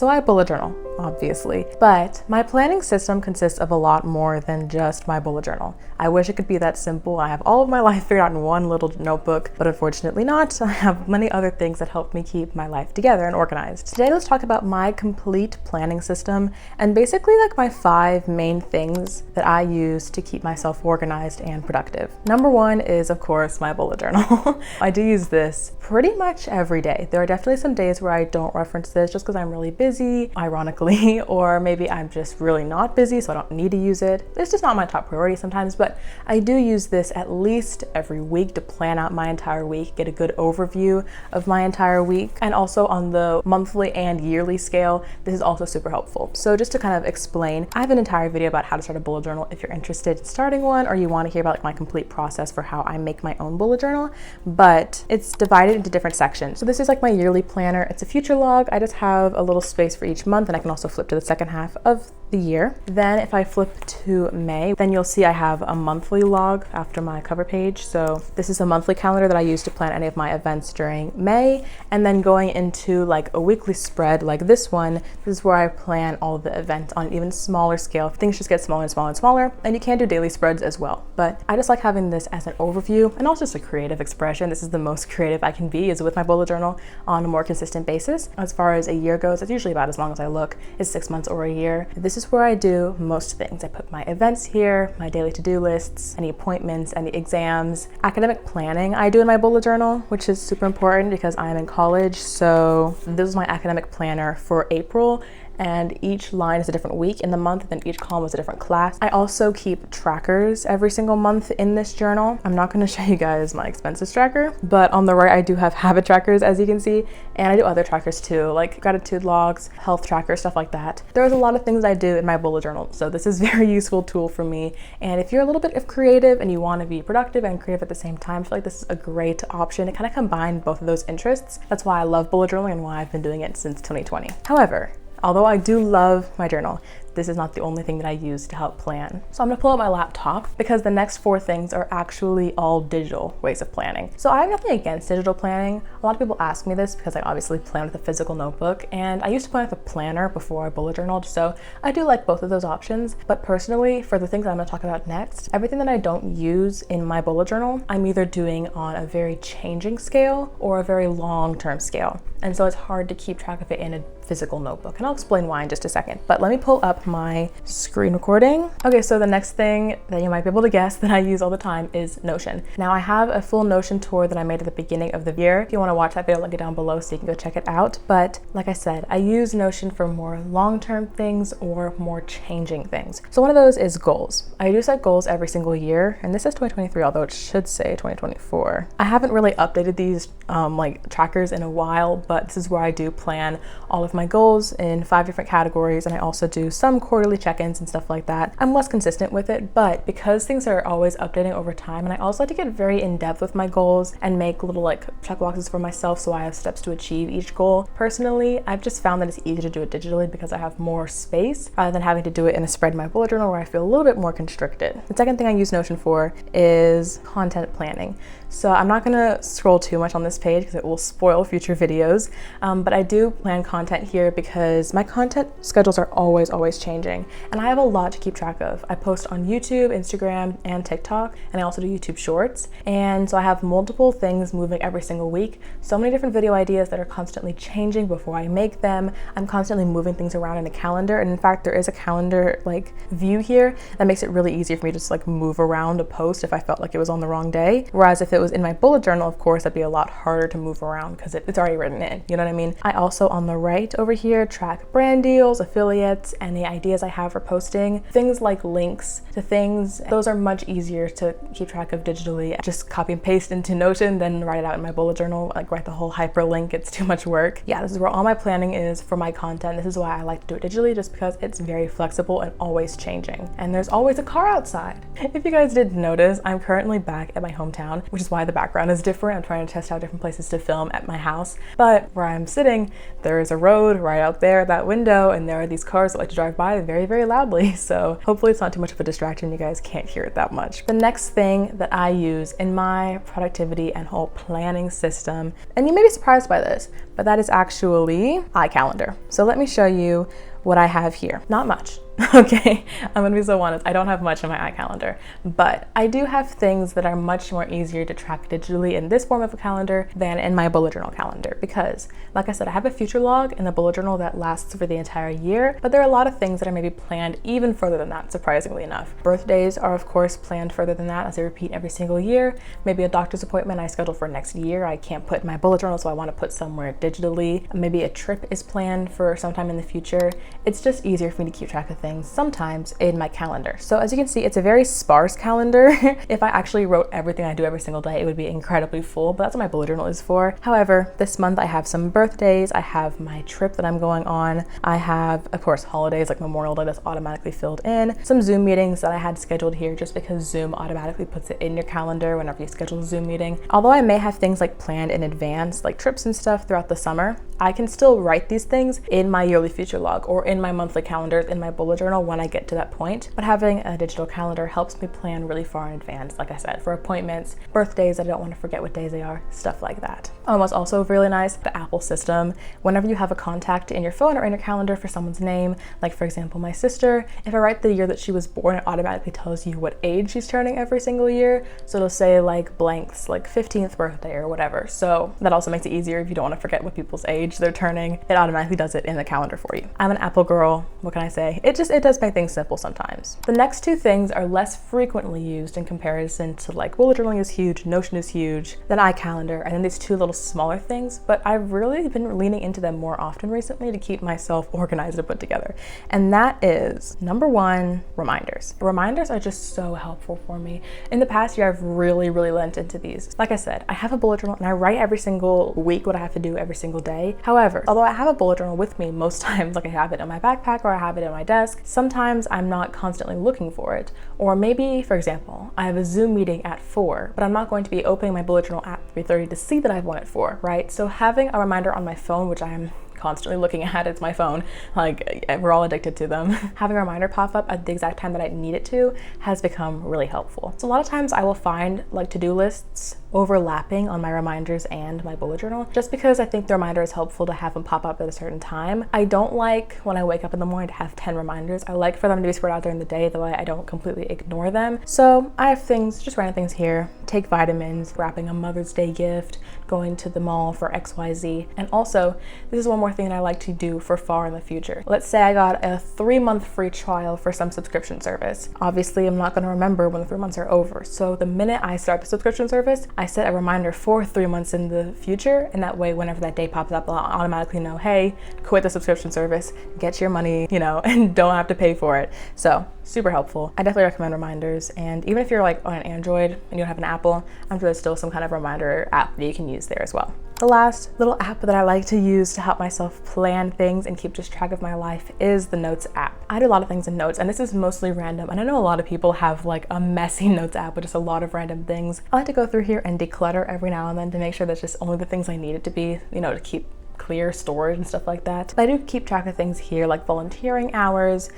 So I bullet journal, obviously, but my planning system consists of a lot more than just my bullet journal. I wish it could be that simple. I have all of my life figured out in one little notebook, but unfortunately not. I have many other things that help me keep my life together and organized. Today, let's talk about my complete planning system and basically like my 5 main things that I use to keep myself organized and productive. Number 1 is, of course, my bullet journal. I do use this pretty much every day. There are definitely some days where I don't reference this just because I'm really busy, ironically, or maybe I'm just really not busy, so I don't need to use it. It's just not my top priority sometimes, but I do use this at least every week to plan out my entire week, get a good overview of my entire week. And also on the monthly and yearly scale, this is also super helpful. So just to kind of explain, I have an entire video about how to start a bullet journal if you're interested in starting one, or you want to hear about like my complete process for how I make my own bullet journal, but it's divided into different sections. So this is like my yearly planner. It's a future log. I just have a little space for each month, and I can also flip to the second half of the year. Then if I flip to May, then you'll see I have a monthly log after my cover page. So this is a monthly calendar that I use to plan any of my events during May. And then going into like a weekly spread like this one, this is where I plan all the events on an even smaller scale. Things just get smaller and smaller and smaller, and you can do daily spreads as well. But I just like having this as an overview and also just a creative expression. This is the most creative I can be, is with my bullet journal on a more consistent basis. As far as a year goes, it's usually about as long as I look. It's 6 months or a year. This is where I do most things. I put my events here, my daily to-do lists, any appointments, any exams, academic planning I do in my bullet journal, which is super important because I'm in college. So this is my academic planner for April, and each line is a different week in the month, and then each column is a different class. I also keep trackers every single month in this journal. I'm not going to show you guys my expenses tracker, but on the right I do have habit trackers, as you can see, and I do other trackers too, like gratitude logs, health trackers, stuff like that. There's a lot of things I do in my bullet journal, so this is a very useful tool for me. And if you're a little bit of creative and you want to be productive and creative at the same time, I feel like this is a great option to kind of combine both of those interests. That's why I love bullet journaling and why I've been doing it since 2020. However, although I do love my journal, this is not the only thing that I use to help plan. So I'm gonna pull out my laptop because the next 4 things are actually all digital ways of planning. So I have nothing against digital planning. A lot of people ask me this because I obviously plan with a physical notebook, and I used to plan with a planner before I bullet journaled, so I do like both of those options. But personally, for the things I'm gonna talk about next, everything that I don't use in my bullet journal, I'm either doing on a very changing scale or a very long-term scale. And so it's hard to keep track of it in a physical notebook. And I'll explain why in just a second. But let me pull up my screen recording. Okay, so the next thing that you might be able to guess that I use all the time is Notion. Now I have a full Notion tour that I made at the beginning of the year. If you want to watch that video, I'll link it down below so you can go check it out. But like I said, I use Notion for more long-term things or more changing things. So one of those is goals. I do set goals every single year, and this is 2023, although it should say 2024. I haven't really updated these like trackers in a while, but this is where I do plan all of my goals in 5 different categories, and I also do some quarterly check-ins and stuff like that. I'm less consistent with it, but because things are always updating over time, and I also like to get very in-depth with my goals and make little like check boxes for myself so I have steps to achieve each goal. Personally, I've just found that it's easier to do it digitally because I have more space rather than having to do it in a spread in my bullet journal where I feel a little bit more constricted. The second thing I use Notion for is content planning. So I'm not gonna scroll too much on this page because it will spoil future videos, but I do plan content here because my content schedules are always changing, and I have a lot to keep track of. I post on YouTube, Instagram, and TikTok, and I also do YouTube Shorts, and so I have multiple things moving every single week. So many different video ideas that are constantly changing before I make them. I'm constantly moving things around in the calendar, and in fact there is a calendar like view here that makes it really easy for me to just like move around a post if I felt like it was on the wrong day. Whereas if it was in my bullet journal, of course, that'd be a lot harder to move around because it's already written in, you know what I mean? I also on the right over here track brand deals, affiliates, and the ideas I have for posting. Things like links to things, those are much easier to keep track of digitally. Just copy and paste into Notion, then write it out in my bullet journal, like write the whole hyperlink. It's too much work. Yeah, this is where all my planning is for my content. This is why I like to do it digitally, just because it's very flexible and always changing. And there's always a car outside. If you guys didn't notice, I'm currently back at my hometown, which is why the background is different. I'm trying to test out different places to film at my house. But where I'm sitting, there is a road right out there, that window, and there are these cars that like to drive by very, very loudly. So hopefully it's not too much of a distraction. You guys can't hear it that much. The next thing that I use in my productivity and whole planning system, and you may be surprised by this, but that is actually iCalendar. So let me show you what I have here. Not much. Okay, I'm gonna be so honest, I don't have much in my iCalendar, but I do have things that are much more easier to track digitally in this form of a calendar than in my bullet journal calendar, because like I said, I have a future log in the bullet journal that lasts for the entire year, but there are a lot of things that are maybe planned even further than that, surprisingly enough. Birthdays are of course planned further than that, as they repeat every single year. Maybe a doctor's appointment I scheduled for next year, I can't put in my bullet journal, so I want to put somewhere digitally. Maybe a trip is planned for sometime in the future. It's just easier for me to keep track of things sometimes in my calendar. So as you can see, it's a very sparse calendar. If I actually wrote everything I do every single day, it would be incredibly full, but that's what my bullet journal is for. However, this month I have some birthdays, I have my trip that I'm going on, I have, of course, holidays like Memorial Day that's automatically filled in, some Zoom meetings that I had scheduled here just because Zoom automatically puts it in your calendar whenever you schedule a Zoom meeting. Although I may have things like planned in advance, like trips and stuff throughout the summer, I can still write these things in my yearly future log or in my monthly calendars in my bullet journal when I get to that point. But having a digital calendar helps me plan really far in advance, like I said, for appointments, birthdays, I don't want to forget what days they are, stuff like that. What's also really nice, the Apple system. Whenever you have a contact in your phone or in your calendar for someone's name, like for example, my sister, if I write the year that she was born, it automatically tells you what age she's turning every single year. So it'll say like blank's like 15th birthday or whatever. So that also makes it easier if you don't want to forget what people's age they're turning. It automatically does it in the calendar for you. I'm an Apple girl, what can I say? It does make things simple sometimes. The next two things are less frequently used in comparison to like bullet journaling is huge, Notion is huge, then iCalendar, and then these two little smaller things, but I've really been leaning into them more often recently to keep myself organized and put together. And that is number one, reminders. Reminders are just so helpful for me. In the past year, I've really lent into these. Like I said, I have a bullet journal and I write every single week what I have to do every single day. However, although I have a bullet journal with me most times, like I have it in my backpack or I have it in my desk, sometimes I'm not constantly looking for it. Or maybe, for example, I have a Zoom meeting at 4, but I'm not going to be opening my bullet journal at 3:30 to see that I've won it for, right? So having a reminder on my phone, which I am constantly looking at, it's my phone, like we're all addicted to them. Having a reminder pop up at the exact time that I need it to has become really helpful. So a lot of times I will find like to-do lists overlapping on my reminders and my bullet journal, just because I think the reminder is helpful to have them pop up at a certain time. I don't like when I wake up in the morning to have 10 reminders. I like for them to be spread out during the day, that way I don't completely ignore them. So I have things, just random things here, take vitamins, wrapping a Mother's Day gift, going to the mall for XYZ. And also, this is one more thing that I like to do for far in the future. Let's say I got a 3-month free trial for some subscription service. Obviously, I'm not gonna remember when the 3 months are over. So the minute I start the subscription service, I set a reminder for 3 months in the future, and that way whenever that day pops up, I'll automatically know, hey, quit the subscription service, get your money, and don't have to pay for it. So super helpful. I definitely recommend reminders, and even if you're like on an Android and you don't have an Apple, I'm sure there's still some kind of reminder app that you can use there as well. The last little app that I like to use to help myself plan things and keep just track of my life is the Notes app. I do a lot of things in Notes, and this is mostly random, and I know a lot of people have like a messy Notes app with just a lot of random things. I like to go through here and declutter every now and then to make sure that's just only the things I need it to be, to keep clear storage and stuff like that. But I do keep track of things here like volunteering hours,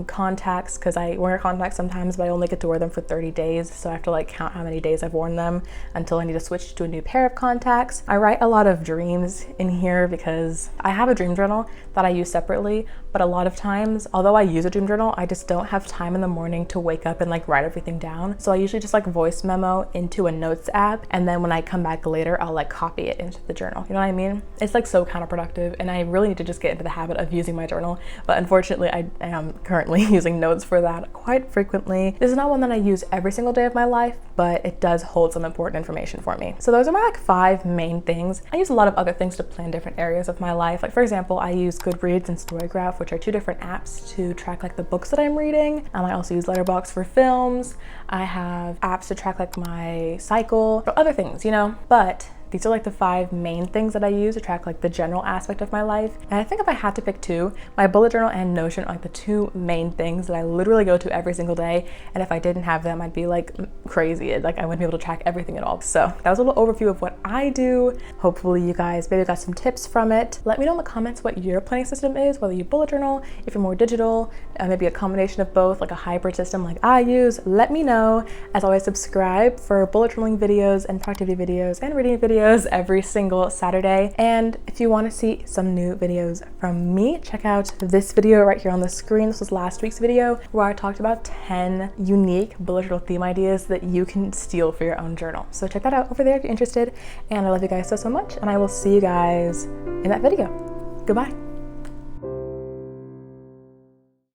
contacts, because I wear contacts sometimes, but I only get to wear them for 30 days. So I have to like count how many days I've worn them until I need to switch to a new pair of contacts. I write a lot of dreams in here because I have a dream journal that I use separately, but a lot of times, although I use a dream journal, I just don't have time in the morning to wake up and like write everything down. So I usually just like voice memo into a Notes app, and then when I come back later, I'll like copy it into the journal. You know what I mean? It's like so counterproductive, and I really need to just get into the habit of using my journal. But unfortunately, I am currently using Notes for that quite frequently. This is not one that I use every single day of my life, but it does hold some important information for me. So those are my like 5 main things. I use a lot of other things to plan different areas of my life. Like for example, I use Goodreads and Storygraph, which are 2 different apps to track like the books that I'm reading. I also use Letterboxd for films. I have apps to track like my cycle or other things, but These are like the 5 main things that I use to track like the general aspect of my life. And I think if I had to pick 2, my bullet journal and Notion are like the 2 main things that I literally go to every single day. And if I didn't have them, I'd be like crazy. Like I wouldn't be able to track everything at all. So that was a little overview of what I do. Hopefully you guys maybe got some tips from it. Let me know in the comments what your planning system is, whether you bullet journal, if you're more digital, maybe a combination of both, like a hybrid system like I use. Let me know. As always, subscribe for bullet journaling videos and productivity videos and reading videos every single Saturday. And if you want to see some new videos from me, check out this video right here on the screen. This was last week's video where I talked about 10 unique bullet journal theme ideas that you can steal for your own journal. So check that out over there if you're interested. And I love you guys so much, and I will see you guys in that video. Goodbye.